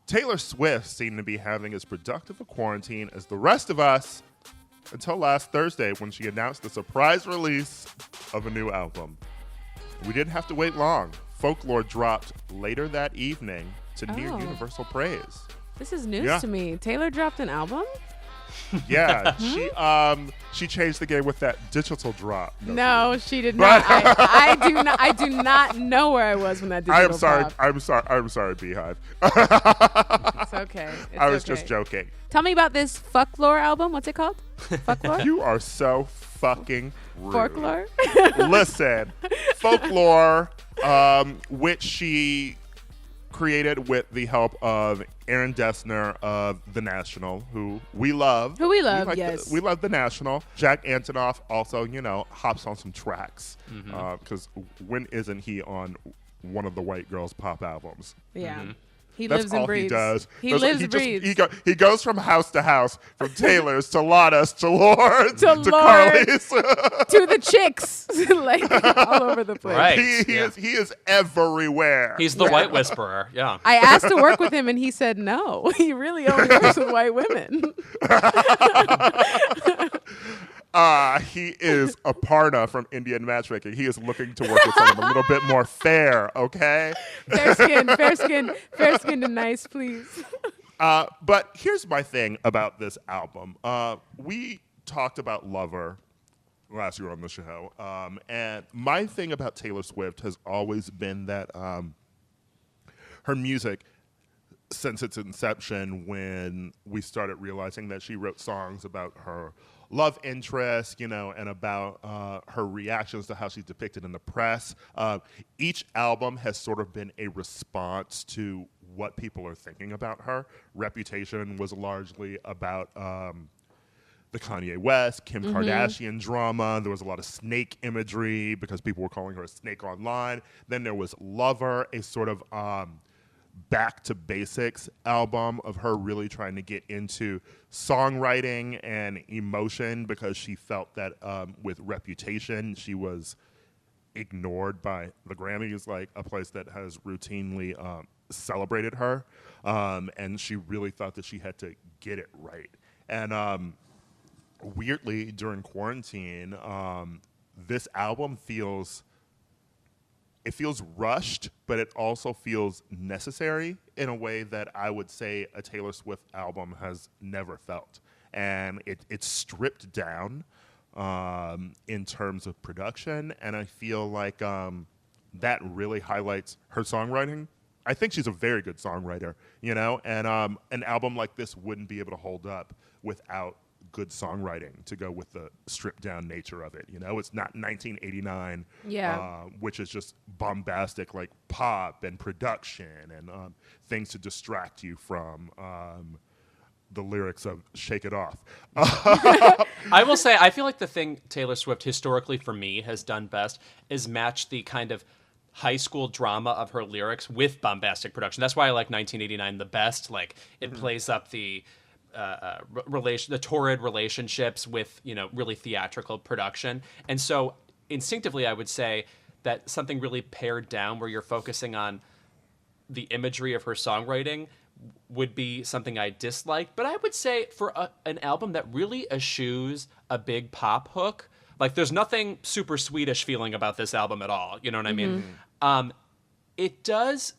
Taylor Swift seemed to be having as productive a quarantine as the rest of us until last Thursday when she announced the surprise release of a new album. We didn't have to wait long. Folklore dropped later that evening to near universal praise. This is news to me. Taylor dropped an album? Yeah, she changed the game with that digital drop. No, she did not. I do not know where I was when that digital dropped. I'm sorry, Beehive. It's okay. I was just joking. Tell me about this Folklore album. What's it called? Folklore? You are so fucking rude. Folklore? Listen, Folklore, which she created with the help of Aaron Dessner of The National, who we love. Yes. We love The National. Jack Antonoff also, hops on some tracks. Because when isn't he on one of the white girls' pop albums? Yeah. Mm-hmm. He That's lives all and breathes. He does. He lives and breathes. He goes from house to house, from Taylor's to Lana's to Lord to Carly's to the chicks, like all over the place. Right. He is everywhere. He's the white whisperer. Yeah. I asked to work with him, and he said no. He really only works with white women. He is Aparna from Indian Matchmaking. He is looking to work with someone a little bit more fair, okay? Fair skin and nice, please. But here's my thing about this album. We talked about Lover last year on the show. And my thing about Taylor Swift has always been that her music, since its inception, when we started realizing that she wrote songs about her love interest, and about her reactions to how she's depicted in the press. Each album has sort of been a response to what people are thinking about her. Reputation was largely about the Kanye West, Kim Kardashian drama. There was a lot of snake imagery because people were calling her a snake online. Then there was Lover, a sort of back to basics album of her really trying to get into songwriting and emotion because she felt that with Reputation she was ignored by the Grammys, like a place that has routinely celebrated her, and she really thought that she had to get it right. And weirdly, during quarantine, this album feels rushed, but it also feels necessary in a way that I would say a Taylor Swift album has never felt. And it's stripped down in terms of production, and I feel like that really highlights her songwriting. I think she's a very good songwriter, and an album like this wouldn't be able to hold up without good songwriting to go with the stripped down nature of it. It's not 1989, which is just bombastic, like pop and production and things to distract you from the lyrics of Shake It Off. I will say, I feel like the thing Taylor Swift historically for me has done best is match the kind of high school drama of her lyrics with bombastic production. That's why I like 1989 the best. Like it plays up the torrid relationships with, really theatrical production. And so instinctively, I would say that something really pared down where you're focusing on the imagery of her songwriting would be something I dislike. But I would say for an album that really eschews a big pop hook, like there's nothing super Swedish feeling about this album at all. You know what I mean? It does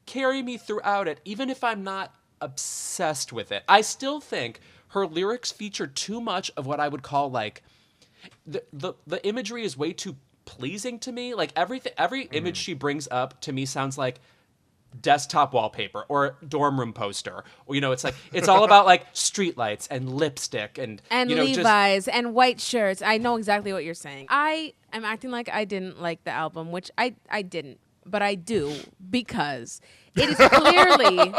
carry me throughout it, even if I'm not obsessed with it. I still think her lyrics feature too much of what I would call like the imagery is way too pleasing to me. Like every image she brings up to me sounds like desktop wallpaper or dorm room poster. Or, it's like it's all about like streetlights and lipstick and Levi's and white shirts. I know exactly what you're saying. I am acting like I didn't like the album, which I didn't, but I do because it is clearly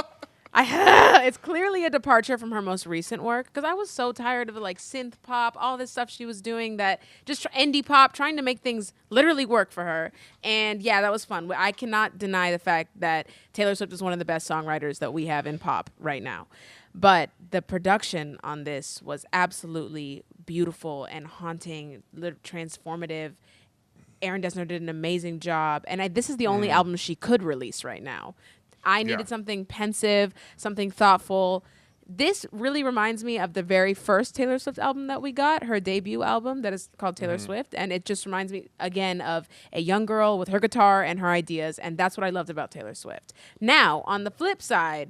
it's clearly a departure from her most recent work because I was so tired of the like synth pop, all this stuff she was doing that just indie pop, trying to make things literally work for her. And yeah, that was fun. I cannot deny the fact that Taylor Swift is one of the best songwriters that we have in pop right now. But the production on this was absolutely beautiful and haunting, transformative. Aaron Dessner did an amazing job. And this is the only album she could release right now. I needed something pensive, something thoughtful. This really reminds me of the very first Taylor Swift album that we got, her debut album that is called Taylor Swift. And it just reminds me, again, of a young girl with her guitar and her ideas. And that's what I loved about Taylor Swift. Now, on the flip side,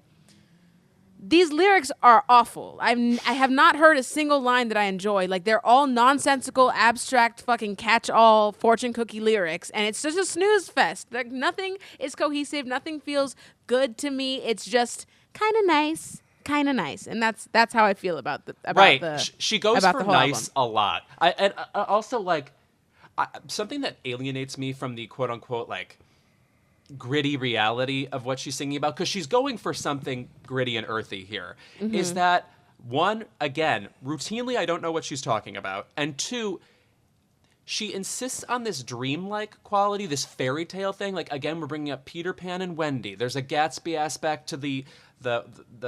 these lyrics are awful. I have not heard a single line that I enjoy. Like, they're all nonsensical, abstract, fucking catch-all fortune cookie lyrics. And it's just a snooze fest. Like, nothing is cohesive. Nothing feels good to me. It's just kind of nice. And that's how I feel about she goes about for the whole nice album. a lot. I also like something that alienates me from the quote unquote like gritty reality of what she's singing about, because she's going for something gritty and earthy here. Is that one, again, routinely I don't know what she's talking about, and two, she insists on this dreamlike quality, this fairy tale thing. Like, again, we're bringing up Peter Pan and Wendy. There's a Gatsby aspect to the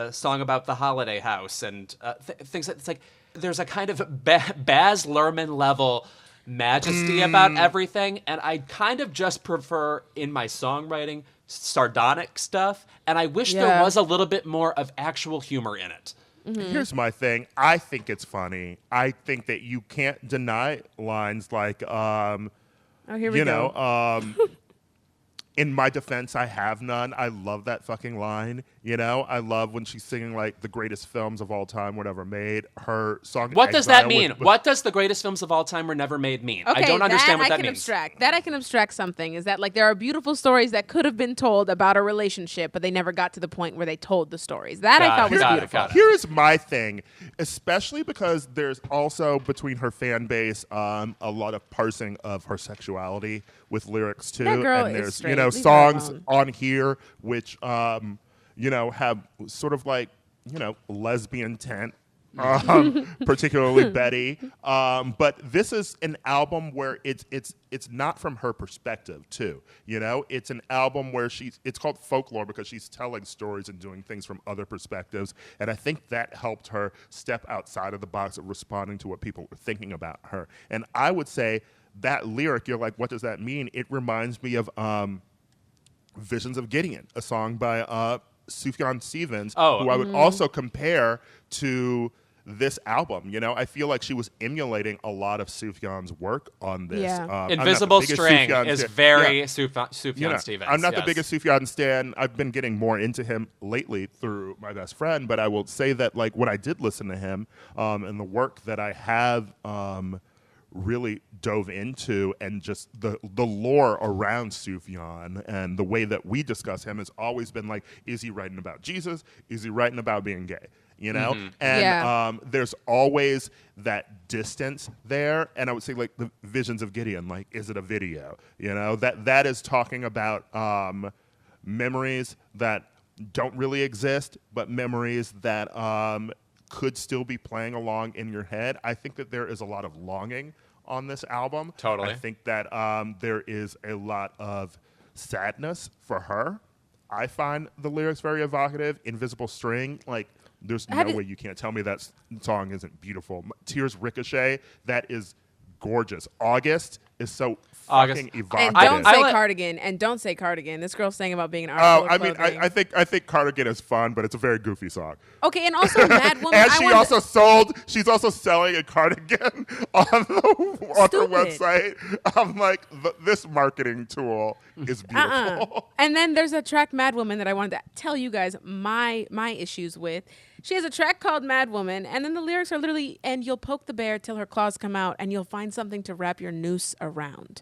song about the holiday house and things that it's like there's a kind of Baz Luhrmann level majesty about everything, and I kind of just prefer in my songwriting sardonic stuff, and I wish there was a little bit more of actual humor in it. Here's my thing. I think it's funny. I think that you can't deny lines like, Here we go. In my defense, I have none. I love that fucking line. I love when she's singing like the greatest films of all time were never made. Her song. What does that mean? With, what does the greatest films of all time were never made mean? Okay, I don't understand what that means. That I can abstract something. Is that like there are beautiful stories that could have been told about a relationship, but they never got to the point where they told the stories. That I thought was beautiful. Here's my thing, especially because there's also between her fan base a lot of parsing of her sexuality with lyrics too. That girl and is there's straight. Leave her songs alone. on here which have sort of like lesbian tent. Particularly Betty, but this is an album where it's not from her perspective too. It's an album where it's called Folklore because she's telling stories and doing things from other perspectives, and I think that helped her step outside of the box of responding to what people were thinking about her. And I would say that lyric, you're like, what does that mean? It reminds me of Visions of Gideon, a song by Sufjan Stevens, who I would also compare to this album. I feel like she was emulating a lot of Sufjan's work on this. Yeah. Invisible String is very Sufjan Stevens. I'm not the biggest Sufjan stan. I've been getting more into him lately through my best friend, but I will say that like when I did listen to him and the work that I have really dove into, and just the lore around Sufjan and the way that we discuss him has always been like, is he writing about Jesus? Is he writing about being gay? And there's always that distance there. And I would say like the Visions of Gideon, like, is it a video? That is talking about memories that don't really exist, but memories that could still be playing along in your head. I think that there is a lot of longing on this album. Totally. I think that there is a lot of sadness for her. I find the lyrics very evocative. Invisible String, like, there's no way you can't tell me that song isn't beautiful. Tears Ricochet, that is gorgeous. August is so fucking evocative. And don't say cardigan. This girl's saying about being an article of clothing. I think cardigan is fun, but it's a very goofy song. Okay, and also Mad Woman. And she's also selling a cardigan on her website. I'm like, this marketing tool is beautiful. And then there's a track, Mad Woman, that I wanted to tell you guys my issues with. She has a track called Mad Woman, and then the lyrics are literally, and you'll poke the bear till her claws come out, and you'll find something to wrap your noose around.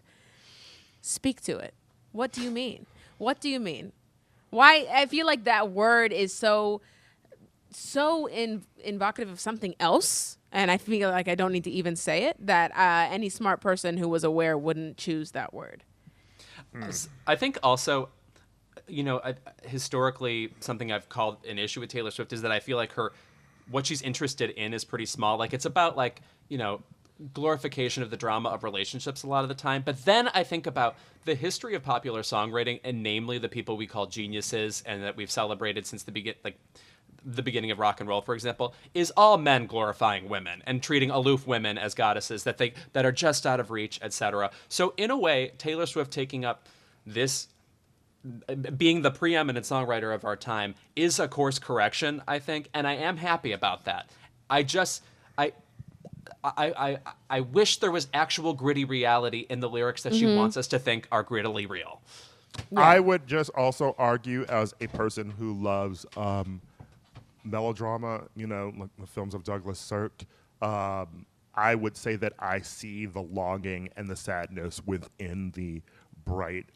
Speak to it. What do you mean? What do you mean? Why? I feel like that word is so invocative of something else, and I feel like I don't need to even say it, that any smart person who was aware wouldn't choose that word. I think also, historically, something I've called an issue with Taylor Swift is that I feel like what she's interested in is pretty small. Like, it's about glorification of the drama of relationships a lot of the time. But then I think about the history of popular songwriting, and namely the people we call geniuses and that we've celebrated since the beginning of rock and roll, for example, is all men glorifying women and treating aloof women as goddesses that are just out of reach, etc. So in a way, Taylor Swift taking up this being the preeminent songwriter of our time is a course correction, I think, and I am happy about that. I wish there was actual gritty reality in the lyrics that she wants us to think are grittily real. Yeah. I would just also argue, as a person who loves melodrama, like the films of Douglas Sirk, I would say that I see the longing and the sadness within the bright,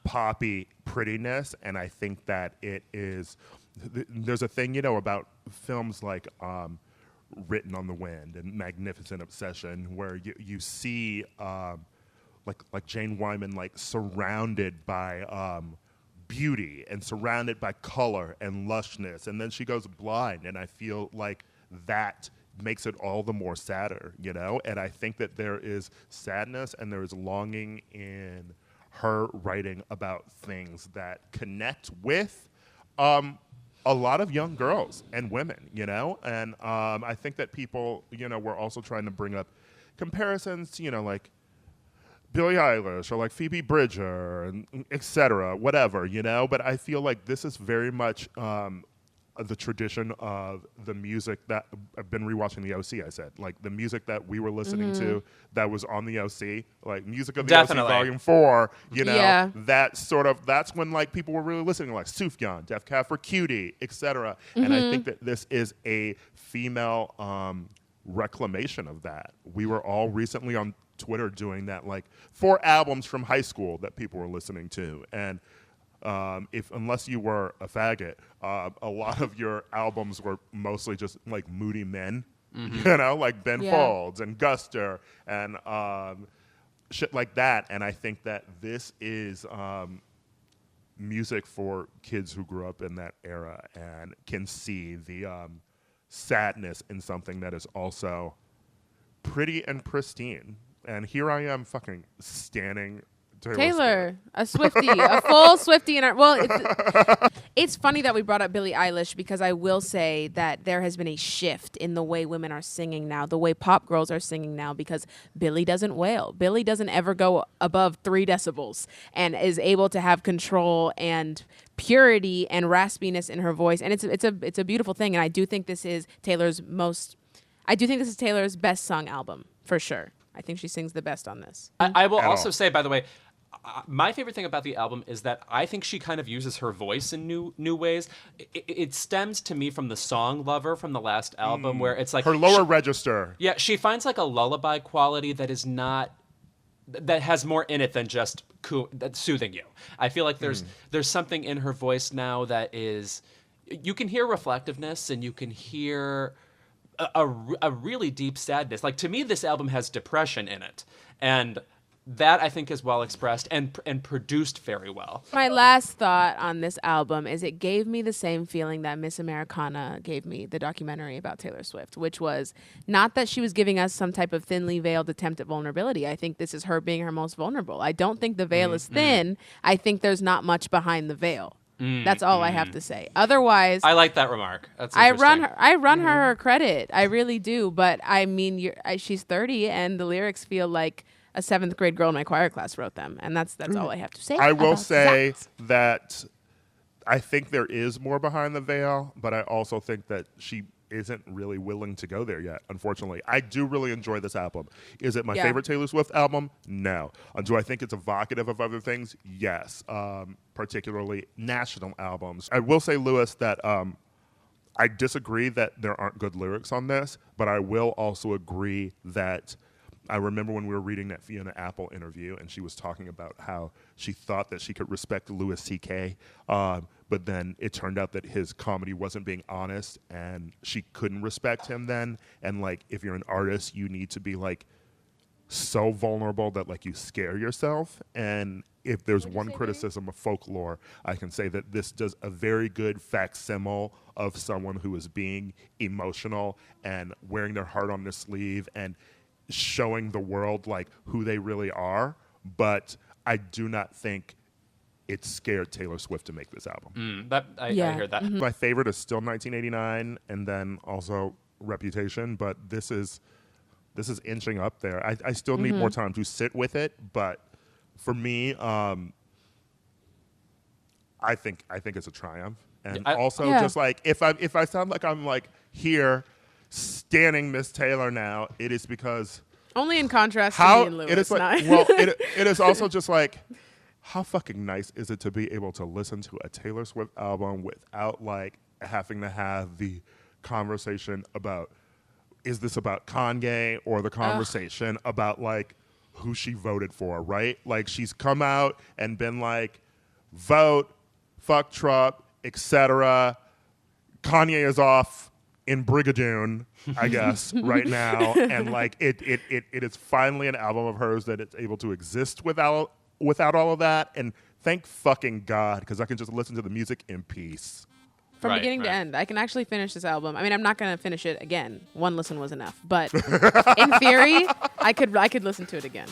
poppy prettiness, and I think that it is. There's a thing, about films like Written on the Wind and Magnificent Obsession, where you see like Jane Wyman surrounded by beauty and surrounded by color and lushness, and then she goes blind, and I feel like that makes it all the more sadder, and I think that there is sadness and there is longing in her writing about things that connect with a lot of young girls and women, and I think that people, were also trying to bring up comparisons to, like Billie Eilish or like Phoebe Bridger and et cetera, whatever, but I feel like this is very much the tradition of the music that I've been rewatching the OC. I said, like, the music that we were listening to that was on the OC, like music of the Definitely. OC Volume 4, Yeah. that's when like people were really listening, like Sufjan, Def Cab for Cutie, etc. And I think that this is a female reclamation of that. We were all recently on Twitter doing that, like 4 albums from high school that people were listening to, and unless you were a faggot, a lot of your albums were mostly just like moody men, like Ben Folds and Guster and shit like that. And I think that this is music for kids who grew up in that era and can see the sadness in something that is also pretty and pristine. And here I am fucking standing Taylor, a Swiftie, a full Swiftie in our. Well, it's funny that we brought up Billie Eilish, because I will say that there has been a shift in the way women are singing now, the way pop girls are singing now, because Billie doesn't wail. Billie doesn't ever go above 3 decibels and is able to have control and purity and raspiness in her voice, and it's a beautiful thing. And I do think this is Taylor's best sung album for sure. I think she sings the best on this. I will also say, by the way, my favorite thing about the album is that I think she kind of uses her voice in new ways. It stems to me from the song Lover from the last album, where it's like her lower register. Yeah, she finds like a lullaby quality that has more in it than just that's soothing you. I feel like there's something in her voice now that is, you can hear reflectiveness and you can hear a really deep sadness. Like, to me, this album has depression in it, and that I think is well expressed and produced very well. My last thought on this album is it gave me the same feeling that Miss Americana gave me, the documentary about Taylor Swift, which was not that she was giving us some type of thinly veiled attempt at vulnerability. I think this is her being her most vulnerable. I don't think the veil is thin. I think there's not much behind the veil. That's all I have to say. Otherwise, I like that remark. That's I interesting. run her credit. I really do. But I mean, she's 30, and the lyrics feel like a 7th grade girl in my choir class wrote them, and that's all I have to say. I will say that I think there is more behind the veil, but I also think that she isn't really willing to go there yet, unfortunately. I do really enjoy this album. Is it my favorite Taylor Swift album? No. Do I think it's evocative of other things? Yes, particularly national albums. I will say, Lewis, that I disagree that there aren't good lyrics on this, but I will also agree that I remember when we were reading that Fiona Apple interview, and she was talking about how she thought that she could respect Louis C.K., but then it turned out that his comedy wasn't being honest, and she couldn't respect him then. And, like, if you're an artist, you need to be, like, so vulnerable that, like, you scare yourself. And if there's one criticism of Folklore, I can say that this does a very good facsimile of someone who is being emotional and wearing their heart on their sleeve and showing the world, like, who they really are. But I do not think it scared Taylor Swift to make this album. I hear that. Mm-hmm. My favorite is still 1989 and then also Reputation, but this is inching up there. I still need more time to sit with it, but for me, I think it's a triumph. And I- also Yeah. just like if I sound like I'm like here standing Miss Taylor now, it is because Only in contrast to how me and Lewis. it is like not- well it is also just like how fucking nice is it to be able to listen to a Taylor Swift album without like having to have the conversation about is this about Kanye or the conversation about like who she voted for, right? Like she's come out and been like vote, fuck Trump, etc. Kanye is off in Brigadoon, I guess, right now, and like it is finally an album of hers that it's able to exist without all of that, and thank fucking God, because I can just listen to the music in peace. From Right, beginning to right. end, I can actually finish this album. I mean, I'm not going to finish it again. One listen was enough. But in theory, I could listen to it again.